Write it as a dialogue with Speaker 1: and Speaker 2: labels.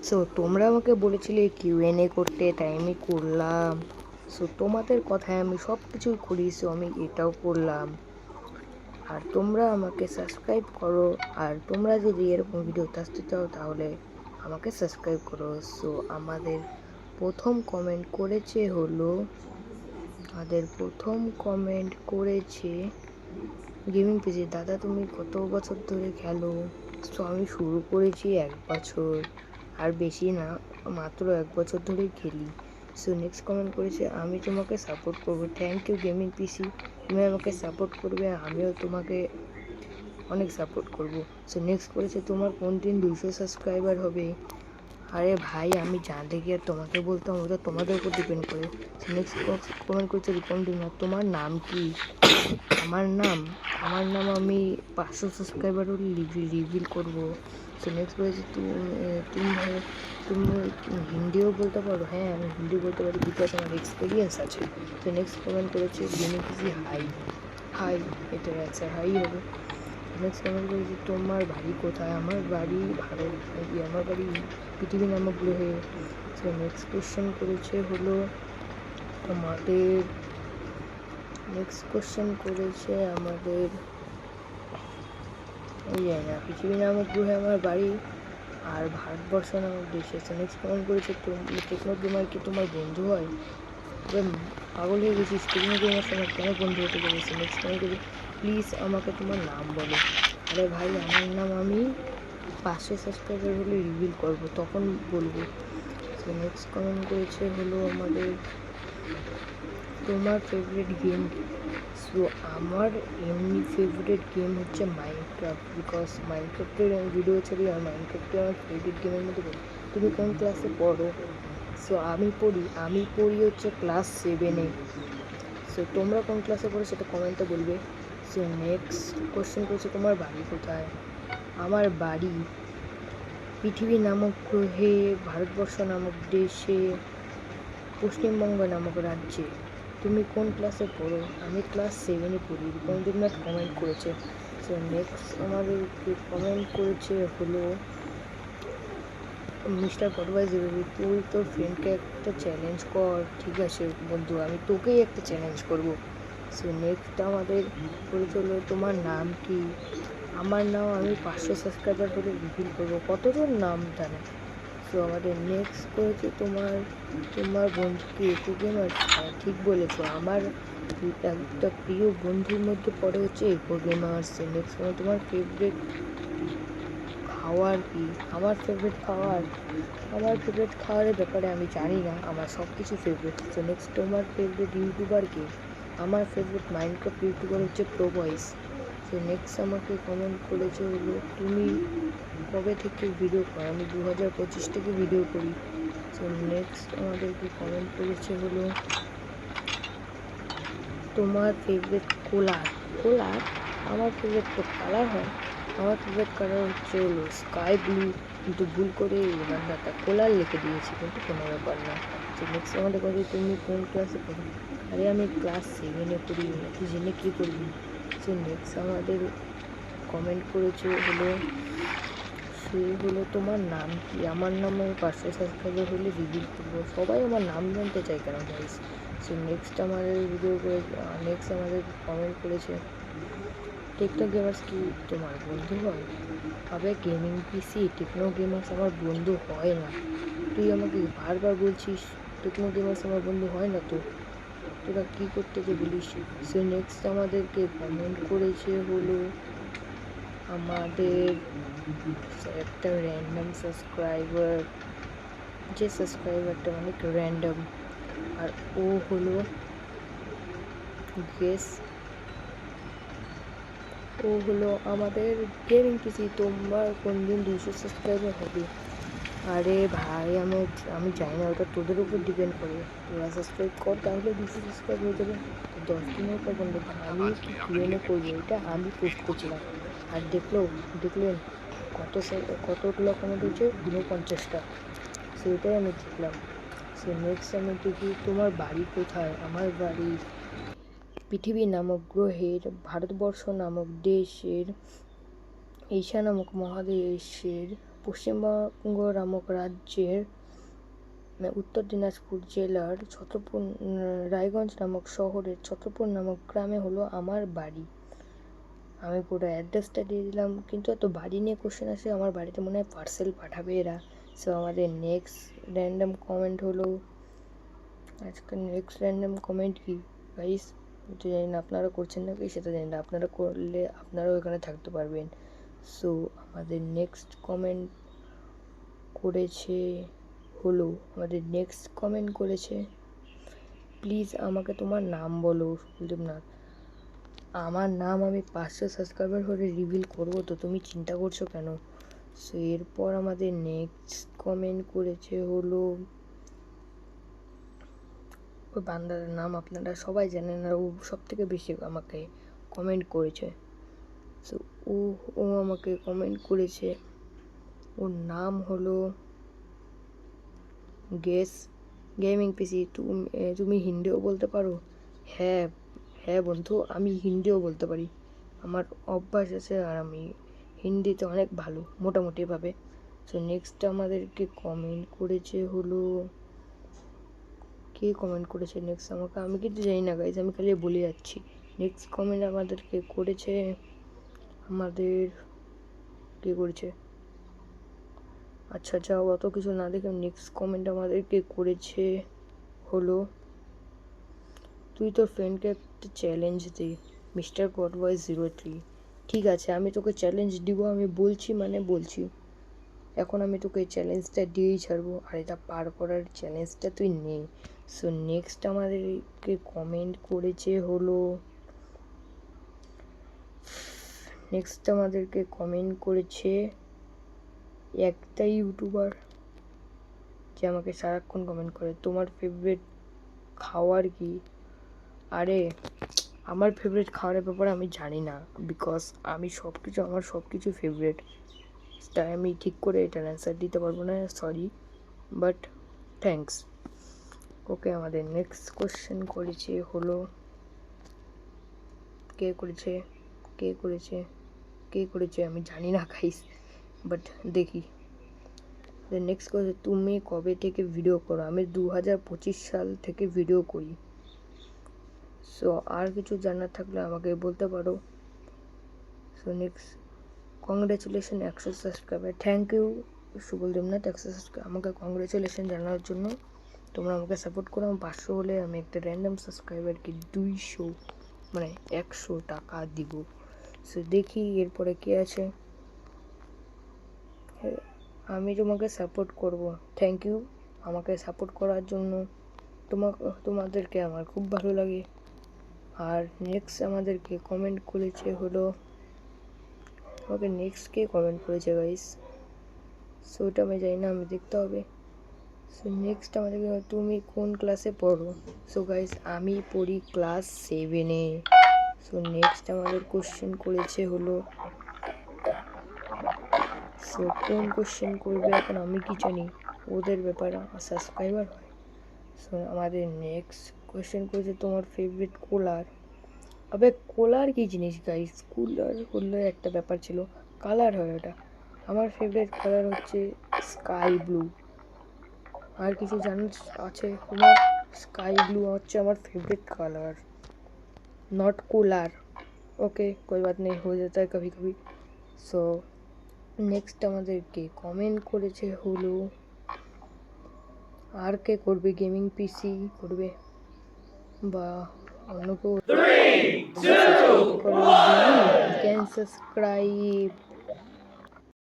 Speaker 1: So তোমরা আমাকে বলেছিলে কিউএনএ করতে, তাই আমি করলাম। সো তোমাদের কথায় আমি সব কিছুই করি, সো আমি এটাও করলাম। আর তোমরা আমাকে সাবস্ক্রাইব করো, আর তোমরা যদি এরকম ভিডিও আসতে চাও তাহলে আমাকে সাবস্ক্রাইব করো। সো আমাদের প্রথম কমেন্ট করেছে গেমিং পিসি, দাদা তুমি কত বছর ধরে খেলো? সো আমি শুরু করেছি 1 বছর, আর বেশি না, মাত্র 1 বছর ধরেই খেলি। সো নেক্সট কমেন্ট করেছে, আমি তোমাকে সাপোর্ট করবো। থ্যাংক ইউ গেমিং পিসি, তুমি আমাকে সাপোর্ট করবে, আমিও তোমাকে অনেক সাপোর্ট করব। সো নেক্সট করেছে, তোমার কোন দিন 200 সাবস্ক্রাইবার হবে? আরে ভাই, আমি জানতে গিয়ে তোমাকে বলতাম, ওটা তোমাদের উপর ডিপেন্ড করে। সো নেক্সট কমেন্ট করেছে রিপন ডিনার, তোমার নাম কি? আমার নাম আমি 500 সাবস্ক্রাইবার হলে রিভিল করব। সো নেক্সট বলেছে, তুমি হিন্দিও বলতে পারো? হ্যাঁ, আমি হিন্দি বলতে পারি, বিকজ আমার এক্সপিরিয়েন্স আছে। তো নেক্সট কমেন্ট করেছে গেমিং পিসি, হাই হাই, এটার অ্যান্সার হাই হবে। নেক্সট কমেন্ট করেছে, তোমার বাড়ি কোথায়? আমার বাড়ি ভারত, আমার বাড়ি পৃথিবী নামক গ্রহে। সো নেক্সট কোশ্চেন করেছে হলো আমাদের এই যায় না, পৃথিবী নামক গ্রহে আমার বাড়ি, আর ভারতবর্ষ নামক দেশে। সো নেক্সট কমেন্ট করেছে, টেকনো গেমার কি তোমার বন্ধু হয়? তবে পাগল হয়ে গেছিস, টেকনো গেমার সঙ্গে কেন বন্ধু হতে যাবে? সো নেক্সট কমেন্ট করেছে, প্লিজ আমাকে তোমার নাম বলো। আরে ভাই, আমার নাম আমি 500 সাবস্ক্রাইবার হলে রিভিল করবো, তখন বলবো। সো নেক্সট কমেন্ট করেছে হলো আমাদের, তোমার ফেভারিট গেম? সো আমার এমনি ফেভারিট গেম হচ্ছে মাইনক্রাফট, বিকজ মাইনক্রাফটের ভিডিও ছাড়ি, আর মাইনক্রাফটে আমার ফেভারিট গেমের মধ্যে পড়ে। তুমি কোন ক্লাসে পড়ো? সো আমি পড়ি হচ্ছে ক্লাস 7-এ। সো তোমরা কোন ক্লাসে পড়ো সেটা কমেন্টে বলবে। সো নেক্সট কোশ্চেন করছে, তোমার বাড়ি কোথায়? আমার বাড়ি পৃথিবী নামক গ্রহে, ভারতবর্ষ নামক দেশে, পশ্চিমবঙ্গ নামক রাজ্যে। তুমি কোন ক্লাসে পড়ো? আমি ক্লাস 7-এ পড়ি। রিপন্ডিনাথ কমেন্ট করেছে। সো নেক্সট আমাদেরকে কমেন্ট করেছে হলো মিস্টার পটভাইজার, তুই তোর ফ্রেন্ডকে একটা চ্যালেঞ্জ কর। ঠিক আছে বন্ধু, আমি তোকেই একটা চ্যালেঞ্জ করব। সো নেক্সট আমাদের করেছে হলো, তোমার নাম কি? আমার নাম আমি 500 সাবস্ক্রাইবার হলে রিভিল করবো। কতজন নাম জানে? সো আমাদের নেক্সট করেছে, তোমার বন্ধু কি একু গেমার? হ্যাঁ, ঠিক বলেছো, আমার একটা প্রিয় বন্ধুর মধ্যে পড়ে হচ্ছে একু গেমার্স। নেক্সট তোমার ফেভারিট খাওয়ার কি? আমার ফেভারিট খাওয়ারের ব্যাপারে আমি জানি না, আমার সব কিছু ফেভারিট। সো নেক্সট, তোমার ফেভারিট ইউটিউবার কে? আমার ফেভারিট মাইনক্রাফট ইউটিউবার হচ্ছে প্রো বয়েস। সো নেক্সট আমাকে কমেন্ট করেছে হলো, তুমি কবে থেকে ভিডিও করো? আমি 2025 থেকে ভিডিও করি। সো নেক্সট আমাদেরকে কমেন্ট করেছে হলো, তোমার ফেভারিট কালার? আমার ফেভারিট তো কালার হয়, আমার ফেভারিট কালার হচ্ছে হলো স্কাই ব্লু, কিন্তু ভুল করে বান্দাটা কোলার লিখে দিয়েছি, কিন্তু কোনো ব্যাপার না। তো নেক্সট আমাদের কথা, তুমি কোন ক্লাসে পড়ো? আরে আমি ক্লাস 7-এ পড়ি, তুই জেনে কী করবি? সো নেক্সট আমাদের কমেন্ট করেছে হলো, সে হলো, তোমার নাম কি? আমার নাম আমি 500 সাবস্ক্রাইবার হলে রিভিল করবো। সবাই আমার নাম জানতে চায় কেন গাইস? সো নেক্সট আমাদের নেক্সট আমাদের কমেন্ট করেছে, টেকনো গেমার্স কি তোমার বন্ধু হয়? হবে গেমিং পিসি, টেকনো গেমার্স আমার বন্ধু হয় না। তুই আমাকে বারবার বলছিস টেকনো গেমার্স আমার বন্ধু হয় না, তো তোরা কী করতে যে বলিস? সো নেক্সট আমাদেরকে কমেন্ট করেছে হলো আমাদের একটা র্যান্ডম সাবস্ক্রাইবার, যে সাবস্ক্রাইবারটা অনেক র্যান্ডম, আর ও হলো গেস, ও হলো আমাদের গেমিং পিসি, তোমার কোন দিন 200 সাবস্ক্রাইবার হবে? আরে ভাই, আমি জানি না, ওটা তোদের উপর ডিপেন্ড করে। তোরা সাবস্ক্রাইব কর, তাহলে 200 সাবস্ক্রাইব হয়ে যাবে। তো 10 দিনের পর বন্ধু, আমি কি কিউএনএ করবো, এটা আমি পোস্ট করছিলাম। আর দেখলেন কতগুলো কমেন্ট হয়েছে? 49টা। সেটাই আমি দেখলাম। সো নেক্সট আমি দেখি, তোমার বাড়ি কোথায়? আমার বাড়ি পৃথিবী নামক গ্রহের, ভারতবর্ষ নামক দেশের, এশিয়া নামক মহাদেশের, পশ্চিমবঙ্গ নামক রাজ্যের উত্তর দিনাজপুর জেলার রায়গঞ্জ নামক শহরের ছত্রপুর নামক গ্রামে হলো আমার বাড়ি। আমি পুরো অ্যাড্রেসটা দিয়ে দিলাম, কিন্তু এত বাড়ি নিয়ে কোশ্চেন আসে, আমার বাড়িতে মনে হয় পার্সেল পাঠাবে এরা। সো আমাদের নেক্সট র্যান্ডম কমেন্ট হলো, আজকে নেক্সট র্যান্ডম কমেন্ট কি গাইস তো জানি না, আপনারা করছেন নাকি সেটা জানি না, আপনারা করলে আপনারাও এখানে থাকতে পারবেন। সো আমাদের নেক্সট কমেন্ট করেছে প্লিজ আমাকে তোমার নাম বলো সুকুলদেবনাথ। আমার নাম আমি 500 সাবস্ক্রাইবার হলে রিভিল করবো, তো তুমি চিন্তা করছো কেন? সো এরপর আমাদের নেক্সট কমেন্ট করেছে হলো, ওই বান্দার নাম আপনারা সবাই জানেন, আর ও সব থেকে বেশি আমাকে কমেন্ট করেছে। সো ও আমাকে কমেন্ট করেছে, ওর নাম হলো গেস গেমিং পিসি। তুমি হিন্দিও বলতে পারো? হ্যাঁ হ্যাঁ বন্ধু, আমি হিন্দিও বলতে পারি, আমার অভ্যাস আছে, আর আমি হিন্দিতে অনেক ভালো মোটামুটিভাবে। সো নেক্সট আমাদেরকে কমেন্ট করেছে হলো, কে কমেন্ট করেছে নেক্সট আমাকে, আমি কিন্তু জানি না গাইজ, আমি খালি বলে যাচ্ছি। নেক্সট কমেন্ট আমাদেরকে করেছে কে করেছে, আচ্ছা অত কিছু না দেখে নেক্সট কমেন্ট আমাদেরকে করেছে হলো, তুই তোর ফ্রেন্ডকে একটা চ্যালেঞ্জ দে মিস্টার গডবয় 03। ঠিক আছে, আমি তোকে চ্যালেঞ্জ দিব, আমি বলছি মানে বলছি, এখন আমি তোকে এই চ্যালেঞ্জটা দিয়েই ছাড়বো, আর এটা পার করার চ্যালেঞ্জটা তুই নে। সো নেক্সট আমাদেরকে কমেন্ট করেছে হলো, একটা ইউটিউবার যে আমাকে সারাক্ষণ কমেন্ট করে, তোমার ফেভারিট খাওয়ার কি? আরে আমার ফেভারিট খাবারের ব্যাপারে আমি জানি না, বিকজ আমার সব কিছু ফেভারিট, তাই আমি ঠিক করে এটার অ্যান্সার দিতে পারবো না, সরি, বাট থ্যাঙ্কস। ওকে, আমাদের নেক্সট কোশ্চেন করেছে হলো, কে করেছে আমি জানি না গাইস, বাট দেখি। নেক্সট কোশ্চেন, তুমি কবে থেকে ভিডিও করো? আমি 2025 সাল থেকে ভিডিও করি। সো আর কিছু জানার থাকলে আমাকে বলতে পারো। So next, congratulation 100 subscriber. Thank you Sukul Debnath, 100 subscribe আমাকে কংগ্রেচুলেশন জানার জন্য। তোমরা আমাকে সাপোর্ট করো, 500 হলে আমি একটা র্যান্ডম সাবস্ক্রাইবারকে 100 টাকা দিব। সো দেখি এরপরে কি আছে, আমি তোমাকে সাপোর্ট করব। থ্যাংক ইউ আমাকে সাপোর্ট করার জন্য, তোমাদেরকে আমার খুব ভালো লাগে। আর নেক্সট আমাদেরকে কমেন্ট করেছে হলো, আমাকে নেক্সট কে কমেন্ট করেছে গাইস, সো ওটা আমি জানি না, আমি দেখতে হবে। সো নেক্সট আমাদেরকে, তুমি কোন ক্লাসে পড়ো? সো গাইস আমি পড়ি ক্লাস 7-এ। সো নেক্সট আমাদের কোশ্চেন করেছে হলো, সো কোন কোশ্চেন করবে এখন আমি কি জানি, ওদের ব্যাপারে সাবস্ক্রাইবার হয়। সো আমাদের নেক্সট কোশ্চেন করেছে, তোমার ফেভারিট কালার? আবে কালার কি জিনিস গাইস? কুলার হলো একটা ব্যাপার ছিল, কালার হয় ওটা। আমার ফেভারিট কালার হচ্ছে স্কাই ব্লু। আর কিছু জানার আছে তোমার? স্কাই ব্লু হচ্ছে আমার favourite colour, not cooler. Okay कोई बात नहीं, हो जाता है कभी कभी। सो नेक्स्ट আমাদেরকে কমেন্ট করেছে হলো, আর কে করবে গেমিং পিসি করবে বা অন্য কেউ? 3 2 1 ক্যান সাবস্ক্রাইব।